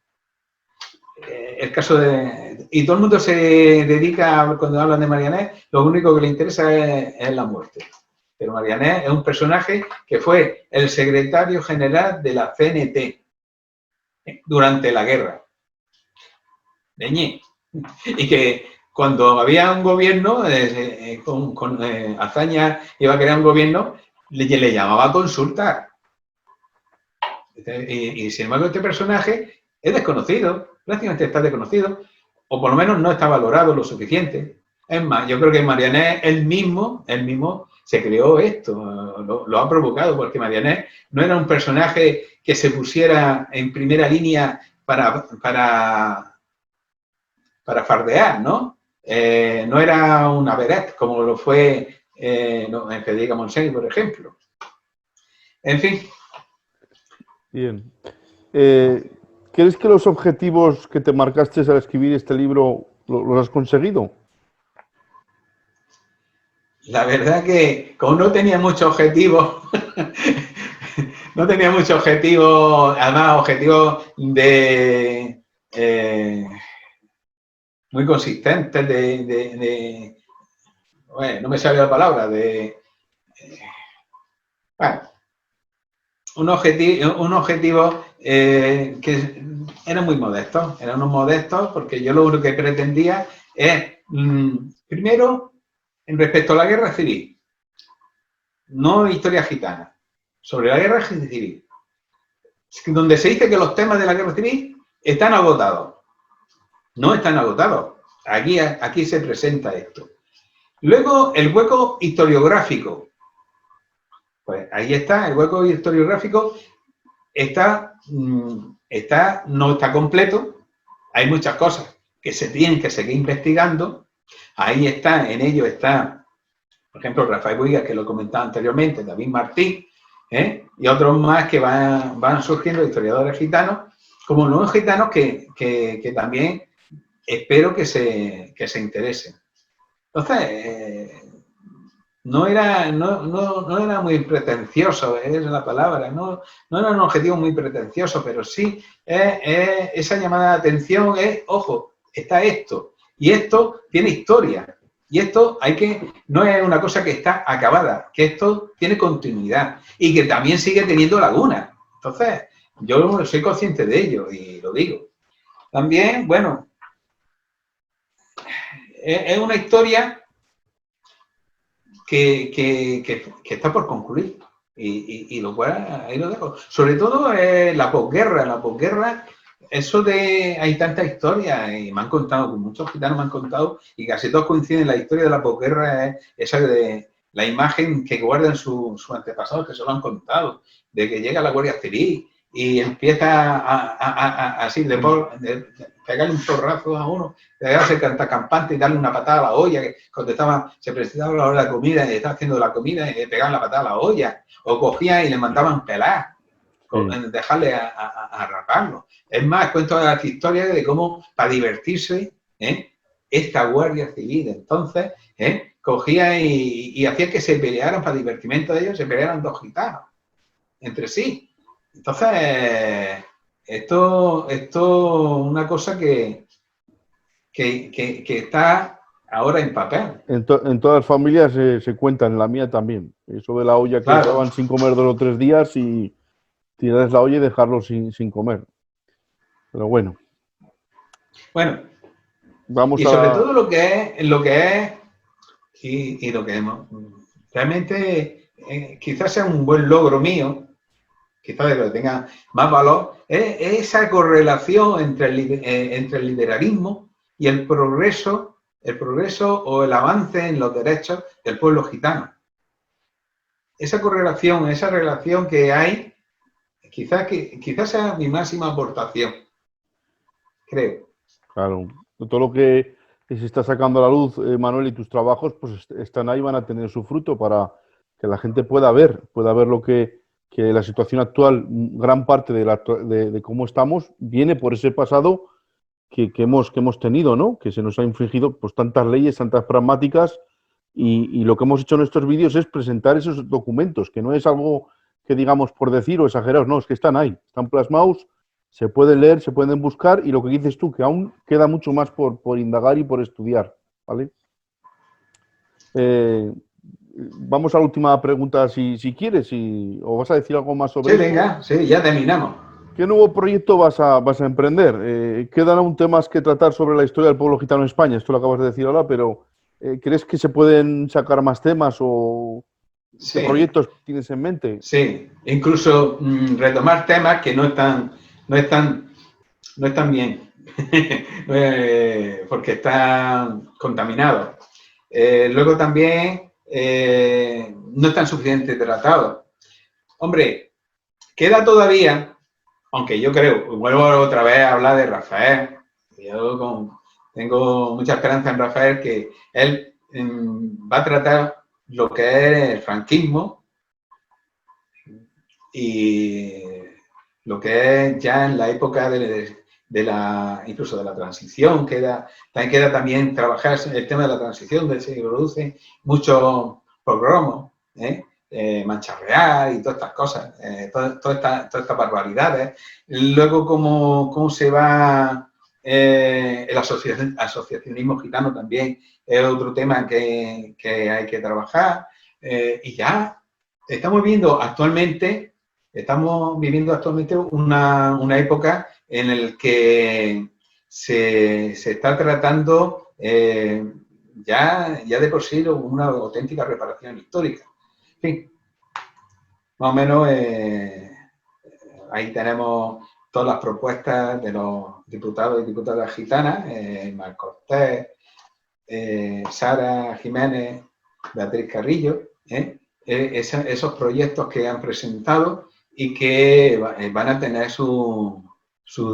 El caso de... Y todo el mundo se dedica, cuando hablan de Marianne, lo único que le interesa es la muerte. Pero Marianne es un personaje que fue el secretario general de la CNT durante la guerra. Y que cuando había un gobierno, con Azaña iba a crear un gobierno, le llamaba a consultar. Y sin embargo, este personaje es desconocido, prácticamente está desconocido, o por lo menos no está valorado lo suficiente. Es más, yo creo que Marianne, él mismo se creó esto, lo ha provocado, porque Marianne no era un personaje que se pusiera en primera línea para fardear, ¿no? No era una vedette, como lo fue Federica Montseny, por ejemplo. En fin. Bien. ¿Crees que los objetivos que te marcaste al escribir este libro los has conseguido? La verdad que, como no tenía muchos objetivos, además objetivos de... muy consistentes bueno, no me sale la palabra, bueno, un objetivo que eran muy modestos, porque yo lo único que pretendía es, primero, respecto a la guerra civil, no historia gitana, sobre la guerra civil, donde se dice que los temas de la guerra civil están agotados. No están agotados. Aquí se presenta esto. Luego, el hueco historiográfico. Pues ahí está, el hueco historiográfico no está completo. Hay muchas cosas que se tienen que seguir investigando. Ahí está, en ello está, por ejemplo, Rafael Buigas, que lo comentaba anteriormente, David Martín, y otros más que van surgiendo, historiadores gitanos, como nuevos gitanos que también espero que se interesen. Entonces, no era muy pretencioso, es la palabra, no era un objetivo muy pretencioso, pero sí esa llamada de atención es, ojo, está esto, y esto tiene historia, y esto no es una cosa que está acabada, que esto tiene continuidad, y que también sigue teniendo lagunas. Entonces, yo soy consciente de ello, y lo digo. También, bueno, es una historia que está por concluir y lo cual ahí lo dejo. Sobre todo la posguerra, hay tantas historias y me han contado, muchos gitanos me han contado y casi todos coinciden, la historia de la posguerra es esa de la imagen que guardan sus antepasados, que se lo han contado, de que llega la Guardia Civil y empieza así de pegarle un porrazo a uno, pegarse cantacampante y darle una patada a la olla, que cuando se presentaba la hora de la comida y estaba haciendo la comida y pegaban la patada a la olla, o cogían y le mandaban pelar, dejarle a raparlo. Es más, cuento las historias de cómo, para divertirse, esta Guardia Civil, entonces, cogía y hacía que se pelearan, para divertimento de ellos, se pelearan dos gitanos entre sí. Entonces, esto una cosa que está ahora en papel. En todas las familias se cuenta, en la mía también. Eso de la olla que Claro. estaban sin comer 2 o 3 días y tirarles la olla y dejarlos sin comer. Pero bueno, Bueno, vamos y sobre a... todo lo que es y lo que hemos. Realmente, quizás sea un buen logro mío, quizás de lo que tenga más valor, es esa correlación entre el liberalismo y el progreso o el avance en los derechos del pueblo gitano. Esa correlación, esa relación que hay, quizás sea mi máxima aportación, creo. Claro, todo lo que se está sacando a la luz, Manuel, y tus trabajos, pues están ahí, van a tener su fruto para que la gente pueda ver lo que la situación actual, gran parte de cómo estamos, viene por ese pasado que hemos tenido, ¿no? Que se nos ha infligido pues tantas leyes, tantas pragmáticas, y lo que hemos hecho en estos vídeos es presentar esos documentos, que no es algo que digamos por decir o exagerados, no, es que están ahí, están plasmados, se pueden leer, se pueden buscar, y lo que dices tú, que aún queda mucho más por indagar y por estudiar, ¿vale? Vamos a la última pregunta, si quieres, o vas a decir algo más Sí, sobre esto. venga, sí, ya terminamos. ¿Qué nuevo proyecto vas a emprender? Quedan aún temas que tratar sobre la historia del pueblo gitano en España, esto lo acabas de decir ahora, pero ¿crees que se pueden sacar más temas o qué Sí, proyectos tienes en mente? sí. Incluso retomar temas que no están, no están bien, porque están contaminados. Luego también no están suficientemente tratados. Hombre, queda todavía, aunque yo creo, vuelvo otra vez a hablar de Rafael. Tengo mucha esperanza en Rafael, que él va a tratar lo que es el franquismo y lo que es ya en la época incluso de la transición, también trabajar el tema de la transición, donde se producen muchos pogromos, Mancha Real y todas estas cosas, todas estas barbaridades. Luego, cómo se va el asociacionismo gitano también es otro tema que hay que trabajar, y ya estamos viviendo actualmente una época en la que se está tratando ya de por sí una auténtica reparación histórica. En fin, más o menos ahí tenemos todas las propuestas de los diputados y diputadas gitanas, Mar Cortés, Sara Jiménez, Beatriz Carrillo, esos proyectos que han presentado y que van a tener su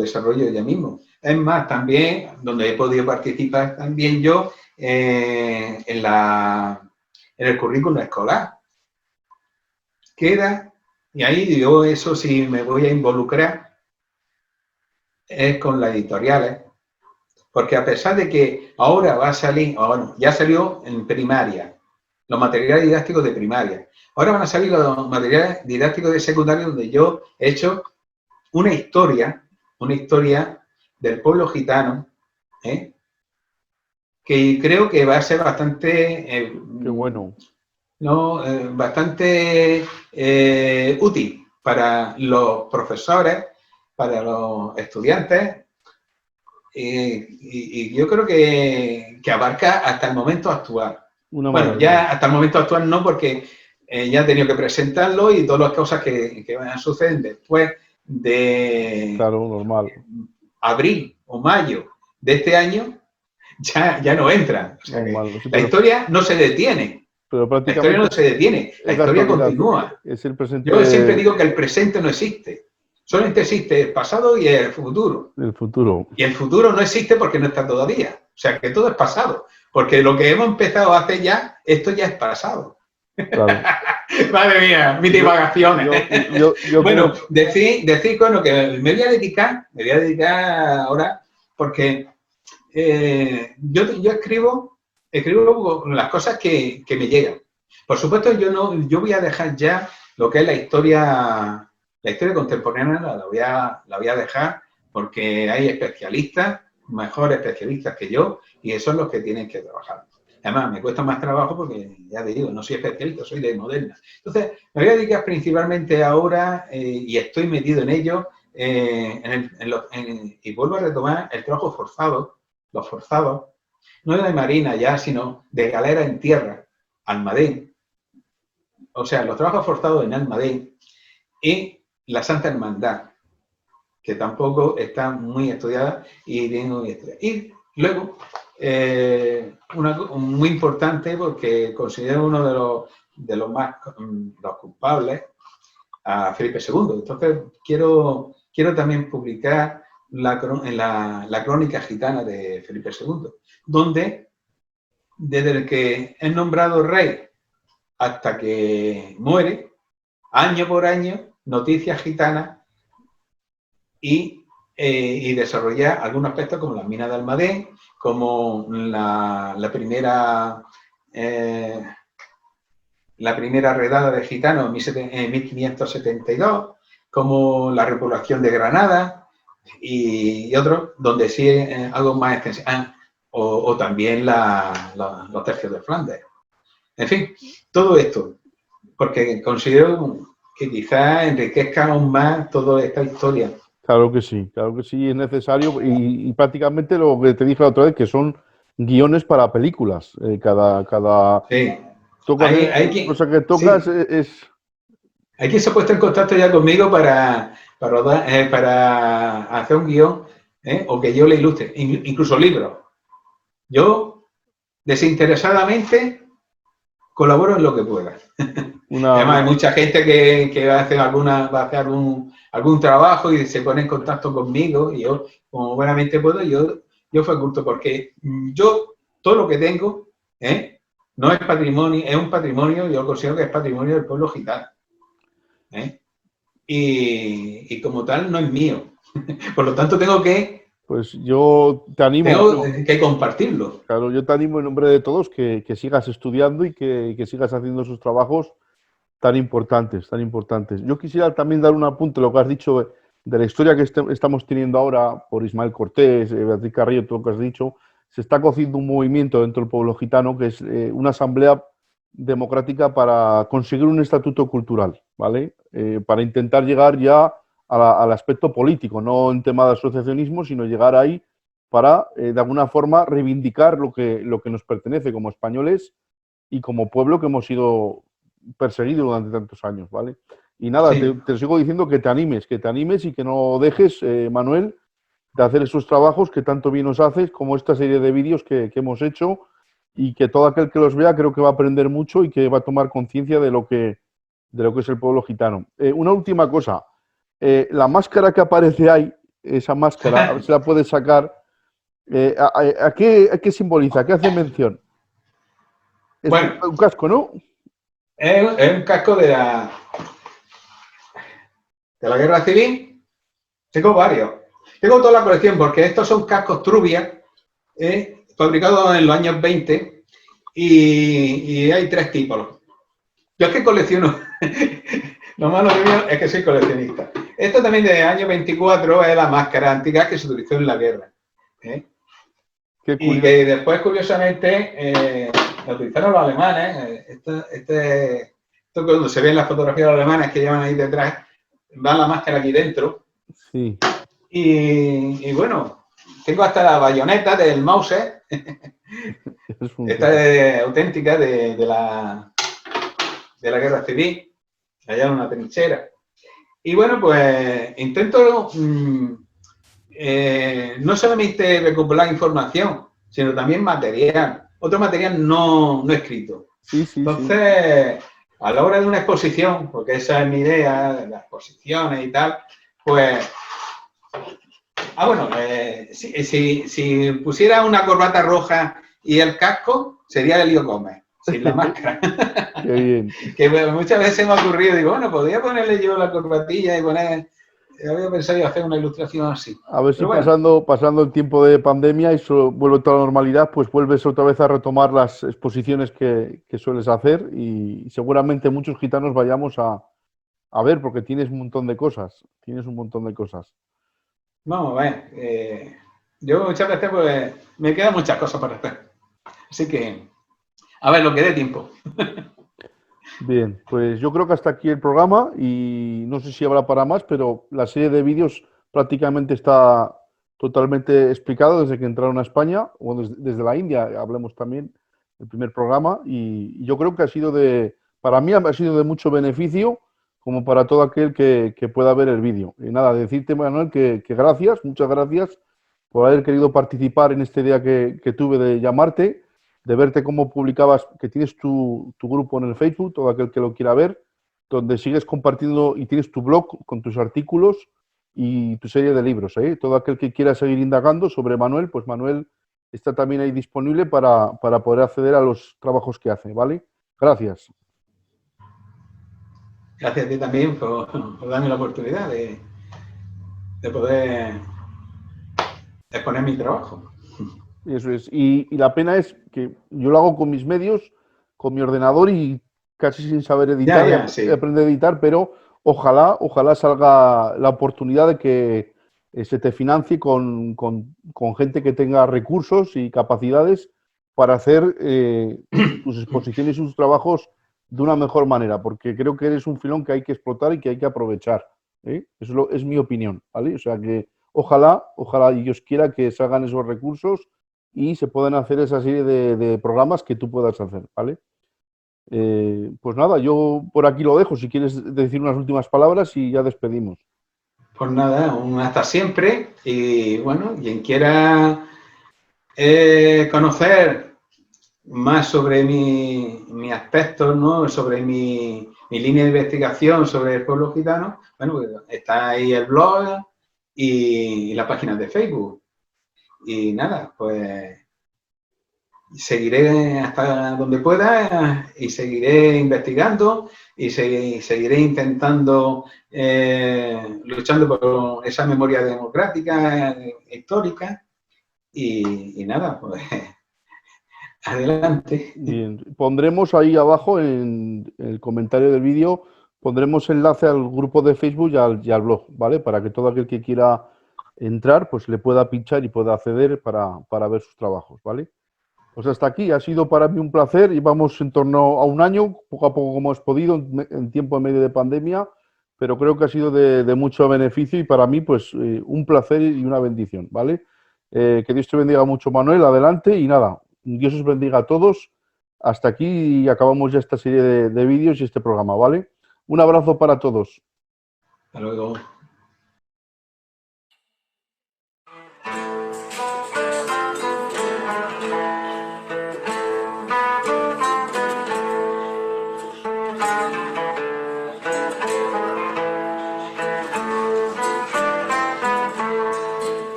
desarrollo ya mismo. Es más, también, donde he podido participar también yo, en el currículum escolar. Queda, y ahí yo eso sí me voy a involucrar, es con las editoriales, porque a pesar de que ahora va a salir, bueno, ya salió en primaria, los materiales didácticos de primaria. Ahora van a salir los materiales didácticos de secundaria, donde yo he hecho una historia del pueblo gitano, que creo que va a ser bastante, Qué bueno. bastante útil para los profesores, para los estudiantes, y yo creo que abarca hasta el momento actual. Una Bueno, maravilla. ya hasta el momento actual no, porque ya he tenido que presentarlo y todas las cosas que van a suceder después de Claro, normal. abril o mayo de este año, ya no entran. O sea que Normal. Sí, la historia no se detiene. pero La historia no prácticamente se detiene, la es la historia actualidad. continúa. Es el Yo siempre presente, digo que el presente no existe. Solamente existe el pasado y el futuro. el futuro. Y el futuro no existe porque no está todavía. O sea, que todo es pasado. Porque lo que hemos empezado a hacer ya, esto ya es pasado. Claro. Madre mía, mis divagaciones. Bueno, Como... decir bueno, que me voy a dedicar ahora, porque yo escribo las cosas que me llegan. Por supuesto, yo voy a dejar ya lo que es la La historia contemporánea la voy a dejar porque hay especialistas, mejores especialistas que yo, y esos son los que tienen que trabajar. Además, me cuesta más trabajo porque, ya te digo, no soy especialista, soy de moderna. Entonces, me voy a dedicar principalmente ahora, y estoy metido en ello, y vuelvo a retomar el trabajo forzado, los forzados, no de marina ya, sino de galera en tierra, Almadén. O sea, los trabajos forzados en Almadén y la Santa Hermandad, que tampoco está muy estudiada y tiene muy estudiada. Y luego, muy importante, porque considero uno de los más los culpables a Felipe II. Entonces, quiero también publicar la crónica gitana de Felipe II, donde desde el que es nombrado rey hasta que muere, año por año, noticias gitanas y desarrollar algunos aspectos como las minas de Almadén, como la primera redada de gitanos en 1572, como la repoblación de Granada y otros, donde sí es algo más extensivo, o también los tercios de Flandes. En fin, todo esto, porque considero que quizás enriquezca aún más toda esta historia. Claro que sí, es necesario y prácticamente lo que te dije la otra vez, que son guiones para películas. Cada Sí. cosa que tocas sí. es... Hay quien se ha puesto en contacto ya conmigo para hacer un guión, o que yo le ilustre, incluso libros. Yo, desinteresadamente, colaboro en lo que pueda. Además, hay mucha gente que va a hacer algún trabajo y se pone en contacto conmigo, y yo, como buenamente puedo, yo faculto, porque yo, todo lo que tengo, no es patrimonio, es un patrimonio, yo considero que es patrimonio del pueblo gitano. Y como tal, no es mío. Por lo tanto, tengo que... Pues yo te animo... Tengo que compartirlo. Claro, yo te animo en nombre de todos que sigas estudiando y que sigas haciendo esos trabajos tan importantes, tan importantes. Yo quisiera también dar un apunte a lo que has dicho de la historia que estamos teniendo ahora por Ismael Cortés, Beatriz Carrillo, todo lo que has dicho. Se está cociendo un movimiento dentro del pueblo gitano que es una asamblea democrática para conseguir un estatuto cultural, ¿vale? Para intentar llegar ya al aspecto político, no en tema de asociacionismo, sino llegar ahí para, de alguna forma, reivindicar lo que nos pertenece como españoles y como pueblo que hemos sido perseguidos durante tantos años, ¿vale? Y nada, sí. te sigo diciendo que te animes y que no dejes, Manuel, de hacer esos trabajos que tanto bien nos haces, como esta serie de vídeos que hemos hecho, y que todo aquel que los vea creo que va a aprender mucho y que va a tomar conciencia de lo que es el pueblo gitano. Una última cosa, la máscara que aparece ahí, esa máscara, a ver si la puedes sacar, ¿a qué simboliza? ¿A qué hace mención? Es un casco, ¿no? Es un casco de la Guerra Civil. Tengo varios. Tengo toda la colección porque estos son cascos Trubia, fabricados en los años 20, y hay 3 tipos. Yo es que colecciono. Lo malo mío es que soy coleccionista. Esto también de año 24 es la máscara antigua que se utilizó en la guerra. Y que después, curiosamente, la utilizaron los alemanes. Esto cuando se ven las fotografías de los alemanes que llevan ahí detrás, va la máscara aquí dentro. Sí. Y bueno, tengo hasta la bayoneta del Mauser. Esta es auténtica de la Guerra Civil, allá en una trinchera. Y bueno, pues intento no solamente recopilar información, sino también material. Otro material no escrito. Sí. Entonces, a la hora de una exposición, porque esa es mi idea, de las exposiciones y tal, pues... bueno, si pusiera una corbata roja y el casco, sería Elio Gómez, sin la máscara. Qué bien. Que muchas veces me ha ocurrido, digo, bueno, podría ponerle yo la corbatilla y poner... Había pensado hacer una ilustración así. A ver si pasando el tiempo de pandemia y vuelve toda la normalidad, pues vuelves otra vez a retomar las exposiciones que sueles hacer y seguramente muchos gitanos vayamos a a ver, porque tienes un montón de cosas. Tienes un montón de cosas. Vamos a ver. Yo muchas veces pues me quedan muchas cosas para hacer. Así que, a ver, lo que dé tiempo. Bien, pues yo creo que hasta aquí el programa y no sé si habrá para más, pero la serie de vídeos prácticamente está totalmente explicado desde que entraron a España o desde la India, hablemos también el primer programa y yo creo que ha sido para mí ha sido de mucho beneficio como para todo aquel que pueda ver el vídeo. Y nada, decirte, Manuel, que gracias, muchas gracias por haber querido participar en esta idea que tuve de llamarte, de verte cómo publicabas, que tienes tu grupo en el Facebook, todo aquel que lo quiera ver, donde sigues compartiendo y tienes tu blog con tus artículos y tu serie de libros. Todo aquel que quiera seguir indagando sobre Manuel, pues Manuel está también ahí disponible para poder acceder a los trabajos que hace, ¿vale? Gracias. Gracias a ti también por darme la oportunidad de poder exponer mi trabajo. Eso es. Y la pena es que yo lo hago con mis medios, con mi ordenador y casi sin saber editar, Sí. aprender a editar, pero ojalá salga la oportunidad de que se te financie con gente que tenga recursos y capacidades para hacer tus exposiciones y sus trabajos de una mejor manera, porque creo que eres un filón que hay que explotar y que hay que aprovechar. Eso es mi opinión, ¿vale? O sea que ojalá y Dios quiera que salgan esos recursos y se pueden hacer esa serie de programas que tú puedas hacer, ¿vale? Pues nada, yo por aquí lo dejo, si quieres decir unas últimas palabras y ya despedimos. Pues nada, un hasta siempre y bueno, quien quiera conocer más sobre mi aspecto, ¿no? Sobre mi línea de investigación sobre el pueblo gitano, bueno, pues está ahí el blog y la página de Facebook. Y nada, pues seguiré hasta donde pueda y seguiré investigando y seguiré intentando, luchando por esa memoria democrática, histórica y nada, pues adelante. Bien, pondremos ahí abajo en el comentario del vídeo, pondremos enlace al grupo de Facebook y al blog, ¿vale? Para que todo aquel que quiera entrar, pues le pueda pinchar y pueda acceder para ver sus trabajos, ¿vale? Pues hasta aquí, ha sido para mí un placer. Llevamos en torno a un año, poco a poco como hemos podido, en tiempo en medio de pandemia, pero creo que ha sido de mucho beneficio y para mí, pues, un placer y una bendición, ¿vale? Que Dios te bendiga mucho, Manuel, adelante y nada, Dios os bendiga a todos. Hasta aquí y acabamos ya esta serie de vídeos y este programa, ¿vale? Un abrazo para todos. Hasta luego.